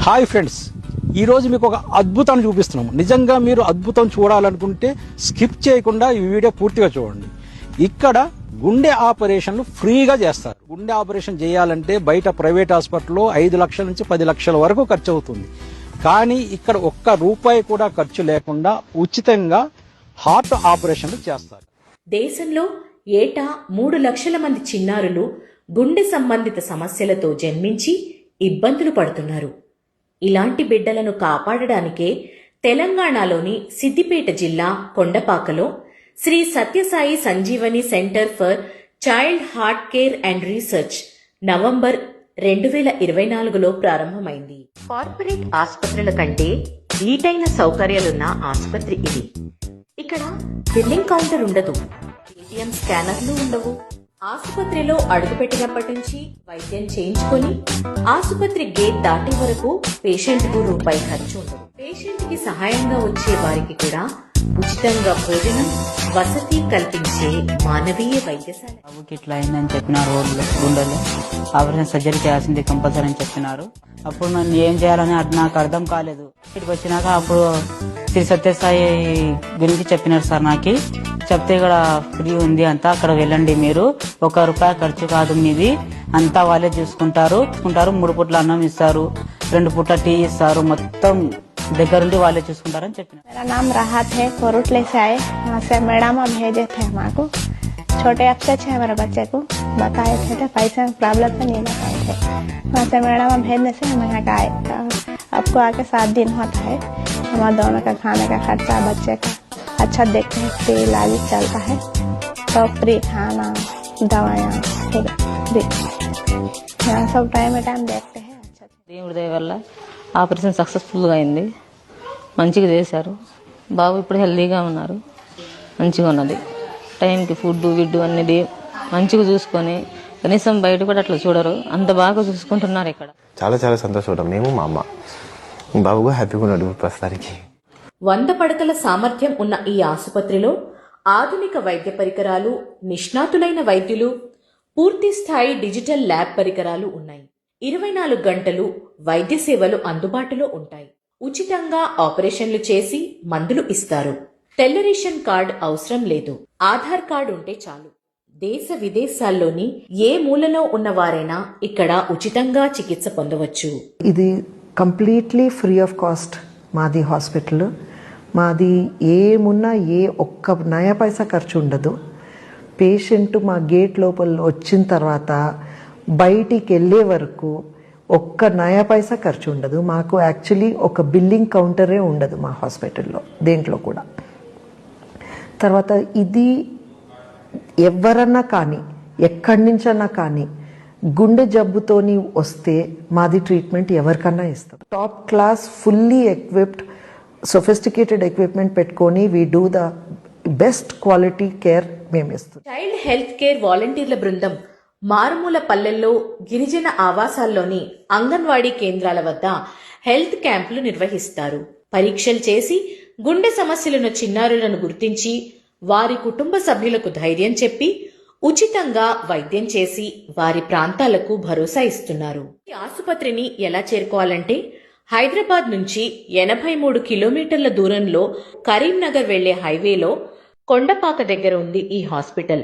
Hi friends, ఈరోజు మీకు ఒక అద్భుతాన్ని చూపిస్తున్నాము. నిజంగా మీరు అద్భుతం చూడాలనుకుంటే స్కిప్ చేయకుండా ఈ వీడియో పూర్తిగా చూడండి. ఇక్కడ గుండె ఆపరేషన్లు ఫ్రీగా చేస్తారు. గుండె ఆపరేషన్ చేయాలంటే బయట ప్రైవేట్ హాస్పిటల్లో 5 లక్షల నుంచి 10 లక్షల వరకు ఖర్చు అవుతుంది. కానీ ఇక్కడ ఒక్క రూపాయి కూడా ఖర్చు లేకుండా ఉచితంగా హార్ట్ ఆపరేషన్లు చేస్తారు. దేశంలో ఏటా 3 లక్షల మంది చిన్నారులు గుండె సంబంధిత సమస్యలతో జన్మించి ఇబ్బందులు పడుతున్నారు. ఇలాంటి బిడ్డలను కాపాడడానికే తెలంగాణలోని సిద్దిపేట జిల్లా కొండపాకలో Shri Sathya Sai Sanjeevani centre for child heart care and research November 2024లో ప్రారంభమైంది. కార్పొరేట్ ఆసుపత్రుల కంటే ధీటైన సౌకర్యాలున్న ఆసుపత్రి ఇది. ఇక్కడ బిల్లింగ్ కౌంటర్ ఉండదు, ఏటీఎం స్కానర్లు ఉండవు. ఆసుపత్రిలో అడుగుపెట్టినప్పటి నుంచి వైద్యం చేయించుకొని ఆసుపత్రి గేట్ దాటే వరకు పేషెంట్ కు రూపాయి ఖర్చు ఉండదు. పేషెంట్ కి సహాయంగా వచ్చే వారికి కూడా ఉచితంగా భోజనం వసతి కల్పించే మానవీయ వైద్యశాల. బాబుకి ఇట్లా అయిందని చెప్పినారు. గుండెలో ఆపరేషన్ సర్జరీ చేయాల్సింది కంపల్సరీ అని చెప్పినారు. అప్పుడు నన్ను ఏం చేయాలని నాకు అర్థం కాలేదు. ఇక్కడికి వచ్చినాక అప్పుడు శ్రీ సత్యసాయి గురించి చెప్పినారు సార్. నాకు చెప్తే ఇక్కడ ఫ్రీ ఉంది అంతా, అక్కడ వెళ్ళండి, మీరు 1 రూపాయి ఖర్చు కాదు, మీది అంతా వాళ్ళే చూసుకుంటారు. 3 పూట్ల అన్నం ఇస్తారు, 2 పూట్ల టీ ఇస్తారు, మొత్తం దగ్గరుండి వాళ్ళే చూసుకుంటారని చెప్పిన. मेरा नाम राहत है। कोरुटले से आए, वहाँ से मैडम भेजे थे हमको। छोटे अफसर थे हमारे बच्चे को, बताए थे तो पैसे में प्रॉब्लम तो नहीं बताए थे। वहाँ से मैडम भेजने से हम यहाँ का आए। आपको आके 7 दिन होता है। हमारा दोनों का खाने का खर्चा, बच्चे का अच्छा देखते हैं, फ्री इलाज चलता है, तो फ्री खाना दवाइयाँ फ्री, यहाँ सब टाइम देखते हैं। దేవుడి దయ వల్ల ఆపరేషన్ సక్సెస్ఫుల్గా అయింది, మంచిగా చేశారు. బాబు ఇప్పుడు హెల్దీగా ఉన్నారు, మంచిగా ఉన్నది. టైంకి ఫుడ్ విడ్డు అన్నీ మంచిగా చూసుకొని, కనీసం బయట కూడా అట్లా చూడరు, అంత బాగా చూసుకుంటున్నారు ఇక్కడ. చాలా చాలా సంతోషం. మేము మా అమ్మ బాబుగా హ్యాపీగా ఉన్నాడు ప్రస్తుతానికి. 100 పడకల సామర్థ్యం ఉన్న ఈ ఆసుపత్రిలో ఆధునిక వైద్య పరికరాలు, నిష్ణాతులైన వైద్యులు, పూర్తి స్థాయి డిజిటల్ ల్యాబ్ పరికరాలు ఉన్నాయి. 24 గంటలు వైద్య సేవలు అందుబాటులో ఉంటాయి. ఉచితంగా ఆపరేషన్లు చేసి మందులు ఇస్తారు. తెల్ల రేషన్ కార్డ్ అవసరం లేదు, ఆధార్ కార్డు ఉంటే చాలు. దేశ విదేశాల్లోని ఏ మూలలో ఉన్నవారైనా ఇక్కడ ఉచితంగా చికిత్స పొందవచ్చు. ఇది కంప్లీట్లీ ఫ్రీ ఆఫ్ కాస్ట్ మాది హాస్పిటల్. మాది ఏమున్నా ఒక్క నయా పైసా ఖర్చు ఉండదు. పేషెంట్ మా గేట్ లోపల వచ్చిన తర్వాత బయటికి వెళ్ళే వరకు ఒక్క నయా పైసా ఖర్చు ఉండదు. మాకు యాక్చువల్లీ ఒక బిల్లింగ్ కౌంటరే ఉండదు మా హాస్పిటల్లో, దేంట్లో కూడా. తర్వాత ఇది ఎవరన్నా కానీ, ఎక్కడి నుంచన్నా కానీ గుండె జబ్బుతోని వస్తే మాది ట్రీట్మెంట్ ఎవరికన్నా ఇస్తాం. Top class fully equipped sophisticated equipment పెట్టుకొని we do the best quality care మేము ఇస్తాం. చైల్డ్ హెల్త్ కేర్ వాలంటీర్ల బృందం మారుమూల పల్లెల్లో, గిరిజన ఆవాసాల్లోని అంగన్వాడీ కేంద్రాల వద్ద హెల్త్ క్యాంపులు నిర్వహిస్తారు. పరీక్షలు చేసి గుండె సమస్యలున్న చిన్నారులను గుర్తించి వారి కుటుంబ సభ్యులకు ధైర్యం చెప్పి ఉచితంగా వైద్యం చేసి వారి ప్రాంతాలకు భరోసా ఇస్తున్నారు. ఈ ఆసుపత్రిని ఎలా చేరుకోవాలంటే హైదరాబాద్ నుంచి 83 కిలోమీటర్ల దూరంలో కరీంనగర్ వెళ్లే హైవేలో కొండపాక దగ్గర ఉంది ఈ హాస్పిటల్.